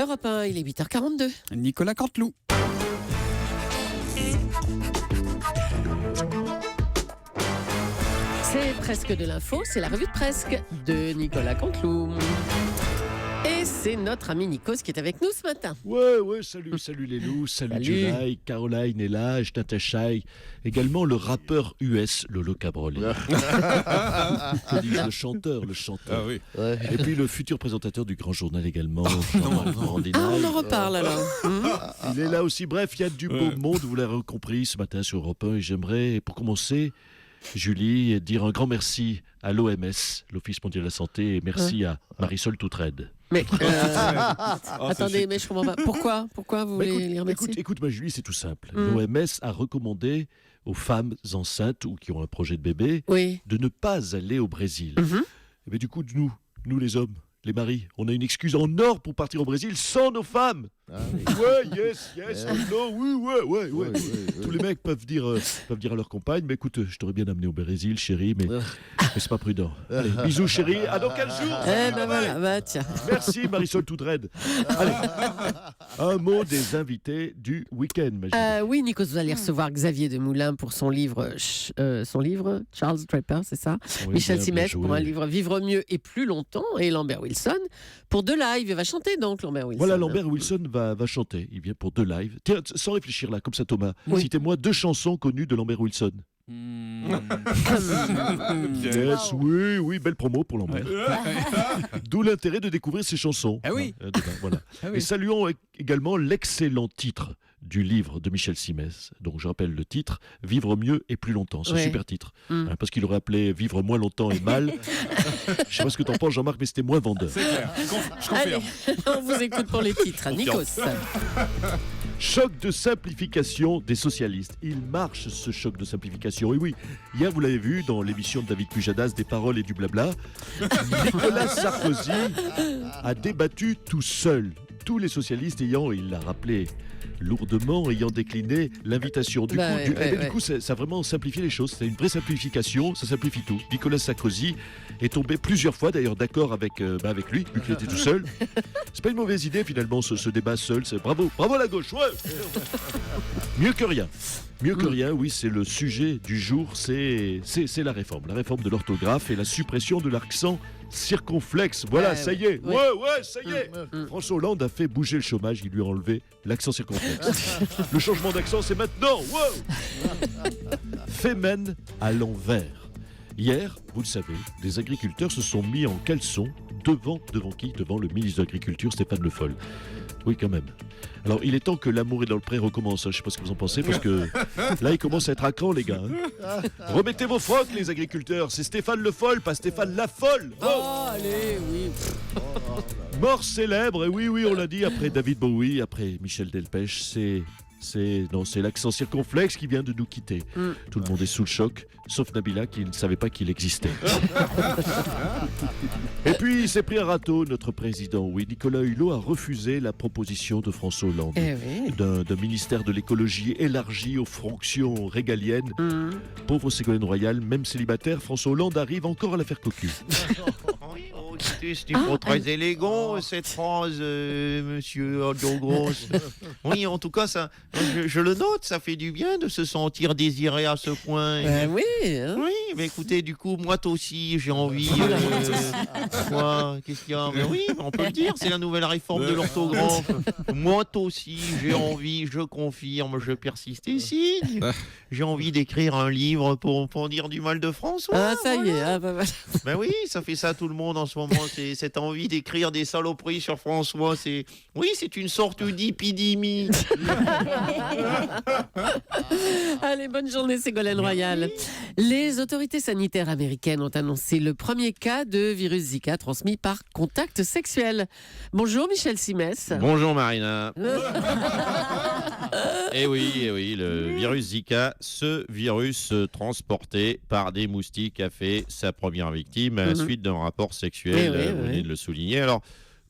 Europe 1, il est 8h42. Nicolas Canteloup. C'est presque de l'info, c'est la revue de presque de Nicolas Canteloup. Et c'est notre ami Nikos qui est avec nous ce matin. Ouais, salut les loups, salut July, Caroline est là, Jnata Shai, également le rappeur US, Lolo Cabrol. Le chanteur. Ah oui. Ouais. Et puis le futur présentateur du Grand Journal également, Jean-Marc Morandini. Ah, on en reparle alors. Il est là aussi, bref, il y a du beau monde, vous l'avez compris ce matin sur Europe 1, et j'aimerais, pour commencer, Julie, dire un grand merci à l'OMS, l'Office mondial de la santé, et merci à Marisol Toutrade. Mais attendez, mais je comprends pas. Pourquoi vous voulez les remercier ? Écoute, ma Julie, c'est tout simple. L'OMS a recommandé aux femmes enceintes ou qui ont un projet de bébé de ne pas aller au Brésil. Mais du coup, nous les hommes, les maris, on a une excuse en or pour partir au Brésil sans nos femmes. Ah, oui. Ouais, yes, non, oui, ouais. Tous les mecs peuvent dire à leur compagne, mais écoute, je t'aurais bien amené au Brésil, chérie, mais c'est pas prudent. Allez, bisous, chérie. À dans 15 jours. Voilà, tiens. Merci, Marisol Toutrade. Allez, un mot des invités du week-end, oui, Nikos, vous allez recevoir Xavier Demoulin pour son livre Charles Draper, c'est ça, Michel Simès pour un livre Vivre mieux et plus longtemps, et Lambert Wilson pour deux lives. Il va chanter donc, Lambert Wilson. Voilà, Lambert Wilson va chanter. Il vient pour deux lives. Tiens, sans réfléchir là, comme ça, Thomas, citez-moi 2 chansons connues de Lambert Wilson. Yes, oui, belle promo pour Lambert. D'où l'intérêt de découvrir ces chansons. Ah oui. Voilà. Et saluons également l'excellent titre du livre de Michel Simès. Donc je rappelle le titre, Vivre mieux et plus longtemps. C'est un super titre. Parce qu'il aurait appelé Vivre moins longtemps et mal. Je sais pas ce que t'en penses, Jean-Marc, mais c'était moins vendeur. C'est clair, je confirme. Allez, on vous écoute pour les titres. Nikos. Choc de simplification des socialistes. Il marche ce choc de simplification. Et oui, hier vous l'avez vu dans l'émission de David Pujadas, des paroles et du blabla, Nicolas Sarkozy a débattu tout seul. Tous les socialistes il l'a rappelé lourdement, ayant décliné l'invitation. Du coup, ça a vraiment simplifié les choses. C'est une vraie simplification, ça simplifie tout. Nicolas Sarkozy est tombé plusieurs fois, d'ailleurs, d'accord avec lui, vu qu'il était tout seul. C'est pas une mauvaise idée, finalement, ce débat seul. Bravo la gauche, ouais. Mieux que rien, oui, c'est le sujet du jour, c'est la réforme de l'orthographe et la suppression de l'accent circonflexe. Voilà, ça y est. Ça y est. François Hollande a fait bouger le chômage, il lui a enlevé l'accent circonflexe. Le changement d'accent, c'est maintenant. Femen à l'envers. Hier, vous le savez, des agriculteurs se sont mis en caleçon devant qui ? Devant le ministre de l'Agriculture, Stéphane Le Foll. Oui, quand même. Alors, il est temps que l'amour est dans le pré recommence. Je ne sais pas ce que vous en pensez, parce que là, il commence à être à cran, les gars. Remettez vos frocs, les agriculteurs. C'est Stéphane Le Foll, pas Stéphane La Folle. Allez, oui. Mort célèbre, et oui, on l'a dit, après David Bowie, après Michel Delpech, c'est l'accent circonflexe qui vient de nous quitter. Tout le monde est sous le choc, sauf Nabila qui ne savait pas qu'il existait. Et puis, il s'est pris un râteau, notre président. Oui, Nicolas Hulot a refusé la proposition de François Hollande d'un ministère de l'écologie élargi aux fonctions régaliennes. Pauvre Ségolène Royal, même célibataire, François Hollande arrive encore à la faire cocu. C'est pas très élégant cette phrase, monsieur Grosse. Oui, en tout cas, ça, je le note, ça fait du bien de se sentir désiré à ce point. Oui, mais écoutez, du coup, moi aussi, j'ai envie. Qu'est-ce qu'il y a ? Mais oui, on peut le dire, c'est la nouvelle réforme de l'orthographe. Moi aussi, j'ai envie, je confirme, je persiste et signe. J'ai envie d'écrire un livre pour dire du mal de François. Ça y est. Ben oui, ça fait ça tout le monde en ce moment. C'est cette envie d'écrire des saloperies sur François. C'est une sorte d'épidémie. Allez, bonne journée, Ségolène Royal. Les autorités sanitaires américaines ont annoncé le premier cas de virus Zika transmis par contact sexuel. Bonjour, Michel Simès. Bonjour, Marina. Eh oui, le virus Zika, ce virus transporté par des moustiques a fait sa première victime à la suite d'un rapport sexuel, vous venez de le souligner. Alors,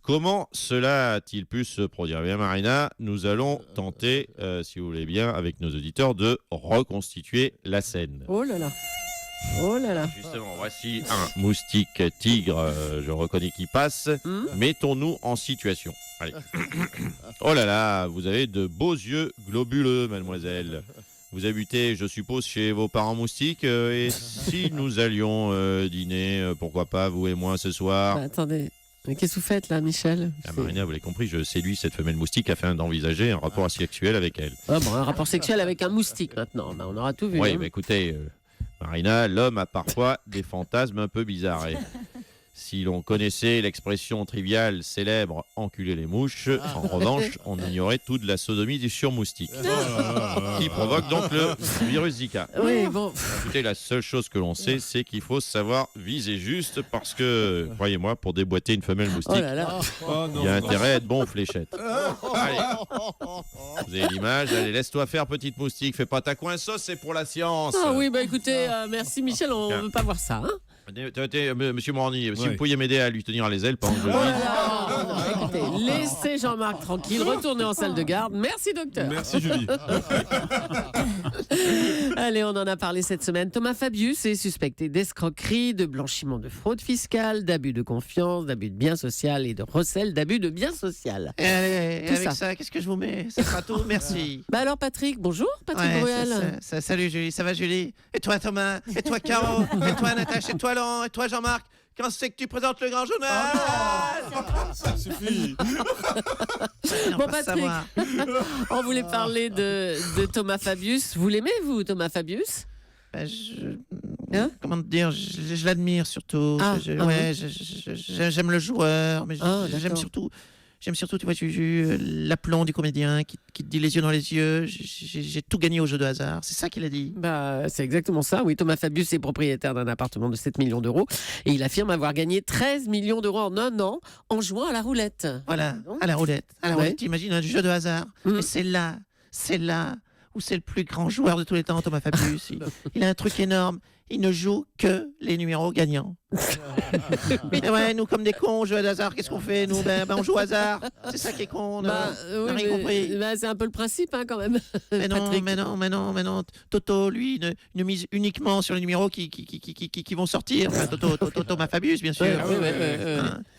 comment cela a-t-il pu se produire ? Eh bien, Marina, nous allons tenter, si vous voulez bien, avec nos auditeurs, de reconstituer la scène. Oh là là. Oh là là. Justement, voici un moustique tigre, je reconnais qui passe. Mettons-nous en situation. Allez. Oh là là, vous avez de beaux yeux globuleux, mademoiselle. Vous habitez, je suppose, chez vos parents moustiques. Et si nous allions dîner, pourquoi pas, vous et moi, ce soir? Attendez, mais qu'est-ce que vous faites là, Michel? Marina, vous l'avez compris, je séduis cette femelle moustique afin d'envisager un rapport sexuel avec elle. Ah bon, un rapport sexuel avec un moustique maintenant, on aura tout vu. Oui, mais écoutez, Marina, l'homme a parfois des fantasmes un peu bizarres. Et si l'on connaissait l'expression triviale célèbre « enculer les mouches », en revanche, on ignorait toute la sodomie du surmoustique, qui provoque donc le virus Zika. Oui, bon. Écoutez, la seule chose que l'on sait, c'est qu'il faut savoir viser juste, parce que, croyez-moi, pour déboîter une femelle moustique, il y a intérêt à être bon aux fléchettes. Allez, vous avez l'image, allez, laisse-toi faire, petite moustique, fais pas ta coin sauce, c'est pour la science. Ah oui, bah écoutez, merci Michel, on ne veut pas voir ça. Hein. Monsieur Morny, si vous pouviez m'aider à lui tenir les ailes pendant que je le dis. Écoutez, laissez Jean-Marc tranquille, retournez en salle de garde. Merci docteur. Merci Julie. Allez, on en a parlé cette semaine. Thomas Fabius est suspecté d'escroquerie, de blanchiment de fraude fiscale, d'abus de confiance, d'abus de bien social et de recel d'abus de bien social. Et avec ça, qu'est-ce que je vous mets? Ça sera tout, merci. Bah alors Patrick, bonjour Patrick Bruel. Salut Julie, ça va Julie? Et toi Thomas? Et toi Caro? Et toi Natacha? Et toi Laurent? Et toi Jean-Marc? Quand c'est que tu présentes le grand journal? Ça suffit. Bon Patrick, on voulait parler de Thomas Fabius. Vous l'aimez vous, Thomas Fabius? Comment te dire, je l'admire surtout. J'aime le joueur, mais j'aime surtout, tu vois, l'aplomb du comédien qui te dit les yeux dans les yeux. J'ai tout gagné au jeu de hasard. C'est ça qu'il a dit. Bah, c'est exactement ça. Oui, Thomas Fabius est propriétaire d'un appartement de 7 millions d'euros et il affirme avoir gagné 13 millions d'euros en un an en jouant à la roulette. Voilà, à la roulette. T'imagines un jeu de hasard. Et c'est là où c'est le plus grand joueur de tous les temps, Thomas Fabius. Il a un truc énorme. Il ne joue que les numéros gagnants. Et ouais, nous, comme des cons, on joue à hasard. Qu'est-ce qu'on fait? Nous, on joue au hasard. C'est ça qui est con. On n'a rien compris. C'est un peu le principe, hein, quand même. Mais non. Toto, lui, ne mise uniquement sur les numéros qui vont sortir. Enfin, Thomas Fabius, bien sûr.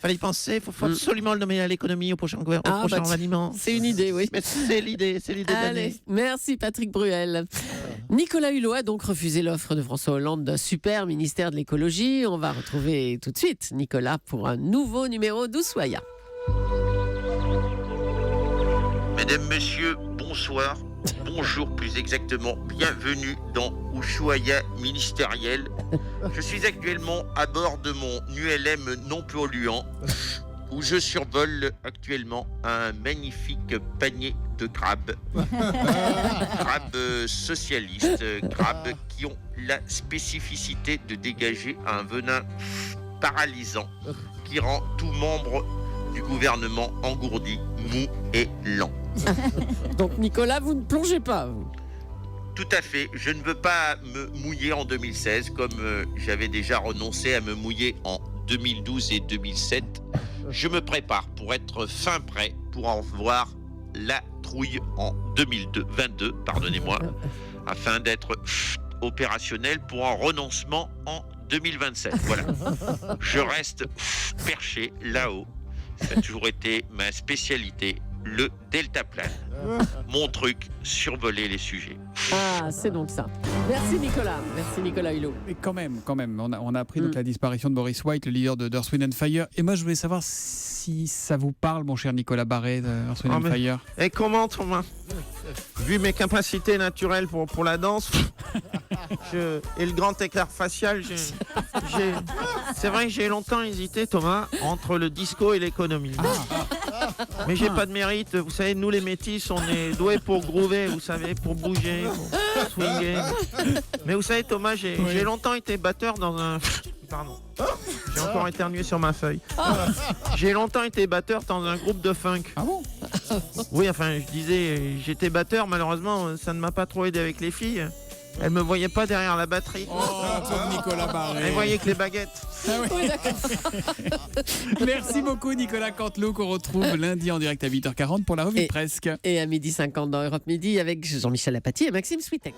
Fallait y penser. Il faut absolument le nommer à l'économie au prochain remaniement. C'est une idée, oui. Mais c'est l'idée de l'année. Merci Patrick Bruel. Nicolas Hulot a donc refusé l'offre de François Hollande d'un super ministère de l'écologie. On va retrouver tout de suite Nicolas pour un nouveau numéro d'Ushuaïa. Mesdames, Messieurs, bonsoir. Bonjour plus exactement. Bienvenue dans Ushuaïa ministériel. Je suis actuellement à bord de mon ULM non polluant où je survole actuellement un magnifique panier de crabes. Crabes socialistes, crabes qui ont la spécificité de dégager un venin paralysant qui rend tout membre du gouvernement engourdi, mou et lent. Donc Nicolas, vous ne plongez pas, vous? Tout à fait. Je ne veux pas me mouiller en 2016 comme j'avais déjà renoncé à me mouiller en 2012 et 2007. Je me prépare pour être fin prêt pour en voir la trouille en 2022, pardonnez-moi, afin d'être opérationnel pour un renoncement en 2027. Voilà. Je reste perché là-haut. Ça a toujours été ma spécialité, le deltaplane. Mon truc, survoler les sujets. Ah, c'est donc ça. Merci Nicolas Hulot. Mais quand même, on a appris donc la disparition de Boris White, le leader de Earth, Wind & Fire. Et moi, je voulais savoir si ça vous parle, mon cher Nicolas Barré, de Earth, Wind & Fire. Et comment, Thomas? Vu mes capacités naturelles pour la danse et le grand écart facial, c'est vrai que j'ai longtemps hésité, Thomas, entre le disco et l'économie. Mais j'ai pas de mérite. Vous savez, nous les métis, on est doués pour groover, vous savez, pour bouger, pour swinguer. Mais vous savez, Thomas, j'ai longtemps été batteur dans un... Pardon. J'ai encore éternué sur ma feuille. J'ai longtemps été batteur dans un groupe de funk. Ah bon? Oui, enfin, je disais, j'étais batteur, malheureusement, ça ne m'a pas trop aidé avec les filles. Elles me voyaient pas derrière la batterie. Comme Nicolas Barré. Elles voyaient que les baguettes. Merci beaucoup Nicolas Canteloup, qu'on retrouve lundi en direct à 8h40 pour la revue de presse. Et à 12h50 dans Europe Midi avec Jean-Michel Apathy et Maxime Switek.